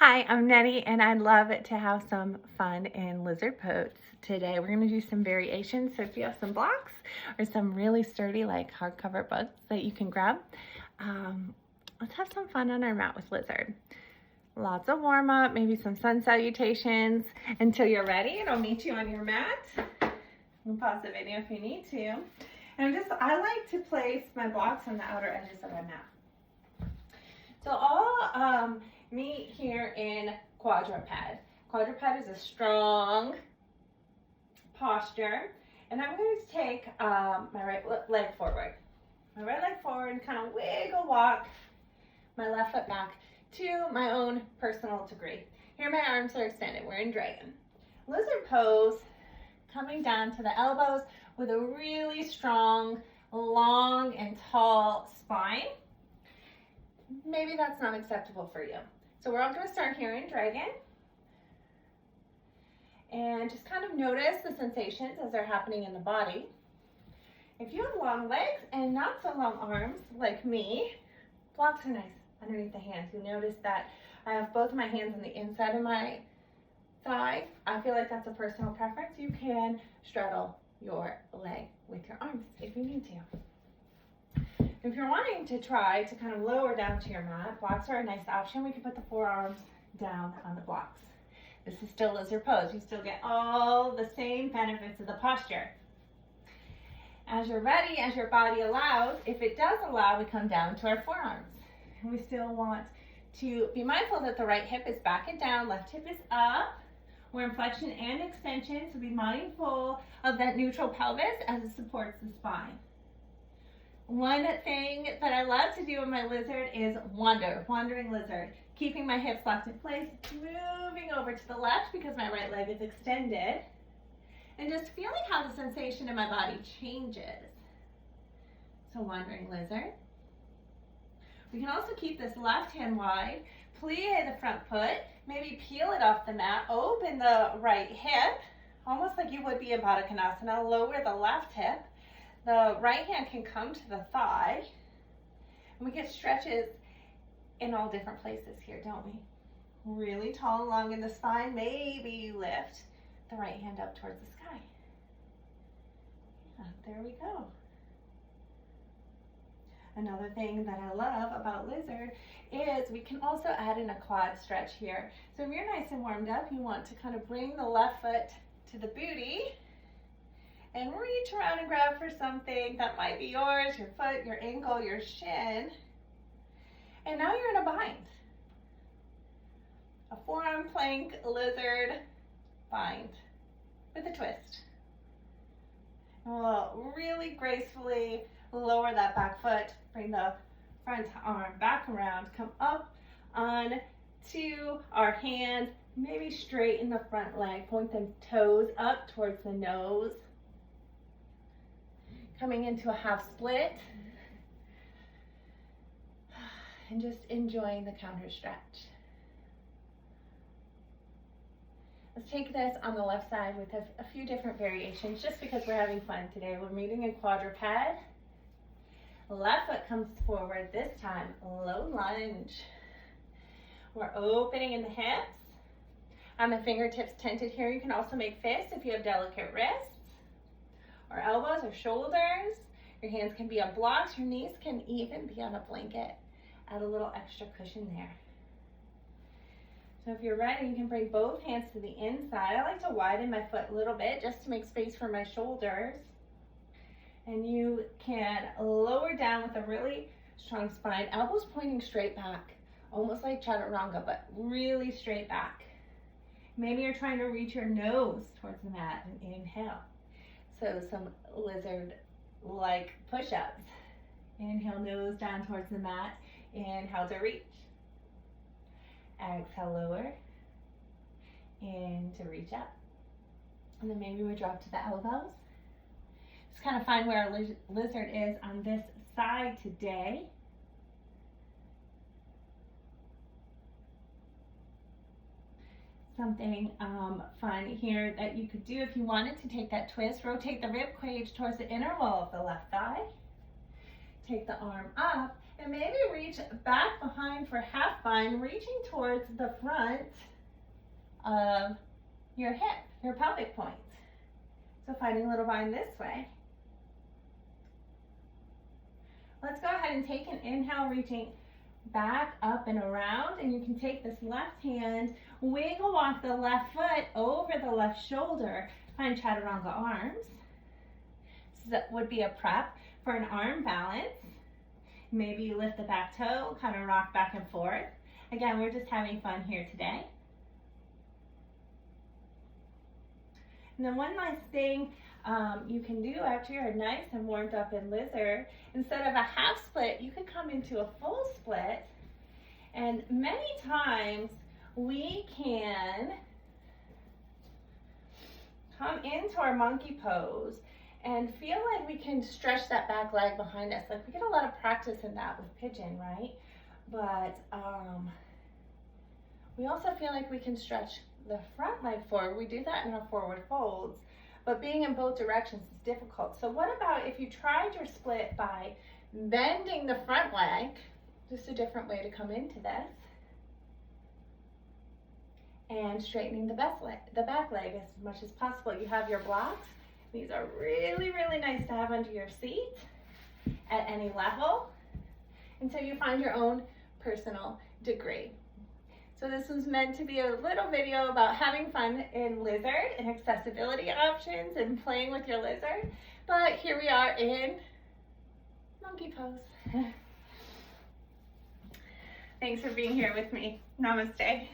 Hi, I'm Nettie, and I'd love to have some fun in lizard pose today. We're going to do some variations. So if you have some blocks or some really sturdy like hardcover books that you can grab, let's have some fun on our mat with lizard. Lots of warm up, maybe some sun salutations until you're ready, and I'll meet you on your mat. You can pause the video if you need to. And I like to place my blocks on the outer edges of my mat. So I'll meet here in quadruped. Quadruped is a strong posture, and I'm going to take my right leg forward. My right leg forward and kind of wiggle walk my left foot back to my own personal degree. Here my arms are extended. We're in dragon. Lizard pose, coming down to the elbows with a really strong, long, and tall spine. Maybe that's not acceptable for you. So we're all going to start here in dragon. And just kind of notice the sensations as they're happening in the body. If you have long legs and not so long arms like me, blocks are nice underneath the hands. You'll notice that I have both my hands on the inside of my thigh. I feel like that's a personal preference. You can straddle your leg with your arms if you need to. If you're wanting to try to kind of lower down to your mat, blocks are a nice option. We can put the forearms down on the blocks. This is still lizard pose. You still get all the same benefits of the posture. As you're ready, as your body allows, if it does allow, we come down to our forearms. And we still want to be mindful that the right hip is back and down, left hip is up. We're in flexion and extension, so be mindful of that neutral pelvis as it supports the spine. One thing that I love to do in my lizard is wandering lizard. Keeping my hips locked in place, moving over to the left because my right leg is extended, and just feeling how the sensation in my body changes. So wandering lizard. We can also keep this left hand wide, plie the front foot, maybe peel it off the mat, open the right hip, almost like you would be in Baddha Konasana, lower the left hip. The right hand can come to the thigh, and we get stretches in all different places here, don't we? Really tall and long in the spine. Maybe you lift the right hand up towards the sky. Yeah, there we go. Another thing that I love about lizard is we can also add in a quad stretch here. So if you're nice and warmed up, you want to kind of bring the left foot to the booty and reach around and grab for something that might be yours, your foot, your ankle, your shin. And now you're in a bind. A forearm plank lizard bind with a twist. And we'll really gracefully lower that back foot, bring the front arm back around, come up on to our hands, maybe straighten the front leg, point the toes up towards the nose. Coming into a half split and just enjoying the counter stretch. Let's take this on the left side with a few different variations just because we're having fun today. We're meeting in quadruped. Left foot comes forward, this time low lunge. We're opening in the hips. On the fingertips tented here. You can also make fists if you have delicate wrists. Or elbows or shoulders. Your hands can be on blocks. Your knees can even be on a blanket. Add a little extra cushion there. So if you're ready, you can bring both hands to the inside. I like to widen my foot a little bit just to make space for my shoulders. And you can lower down with a really strong spine. Elbows pointing straight back. Almost like chaturanga, but really straight back. Maybe you're trying to reach your nose towards the mat and inhale. So some lizard-like push-ups. Inhale, nose down towards the mat. Inhale to reach. Exhale, lower. In to reach up. And then maybe we drop to the elbows. Just kind of find where our lizard is on this side today. Something fun here that you could do if you wanted to take that twist. Rotate the rib cage towards the inner wall of the left thigh. Take the arm up And maybe reach back behind for half bind, reaching towards the front of your hip, your pelvic point. So finding a little bind this way. Let's go ahead and take an inhale, reaching back, up, and around. And you can take this left hand, wiggle walk the left foot over the left shoulder. Find chaturanga arms. So that would be a prep for an arm balance. Maybe you lift the back toe, kind of rock back and forth. Again, we're just having fun here today. And then one nice thing you can do after you're nice and warmed up in lizard, instead of a half split, you can come into a full split. And many times we can come into our monkey pose and feel like we can stretch that back leg behind us. Like we get a lot of practice in that with pigeon, right? But we also feel like we can stretch the front leg forward. We do that in our forward folds, but being in both directions is difficult. So what about if you tried your split by bending the front leg, just a different way to come into this, and straightening the back leg as much as possible. You have your blocks. These are really, really nice to have under your seat at any level until you find your own personal degree. So this was meant to be a little video about having fun in lizard and accessibility options and playing with your lizard. But here we are in monkey pose. Thanks for being here with me. Namaste.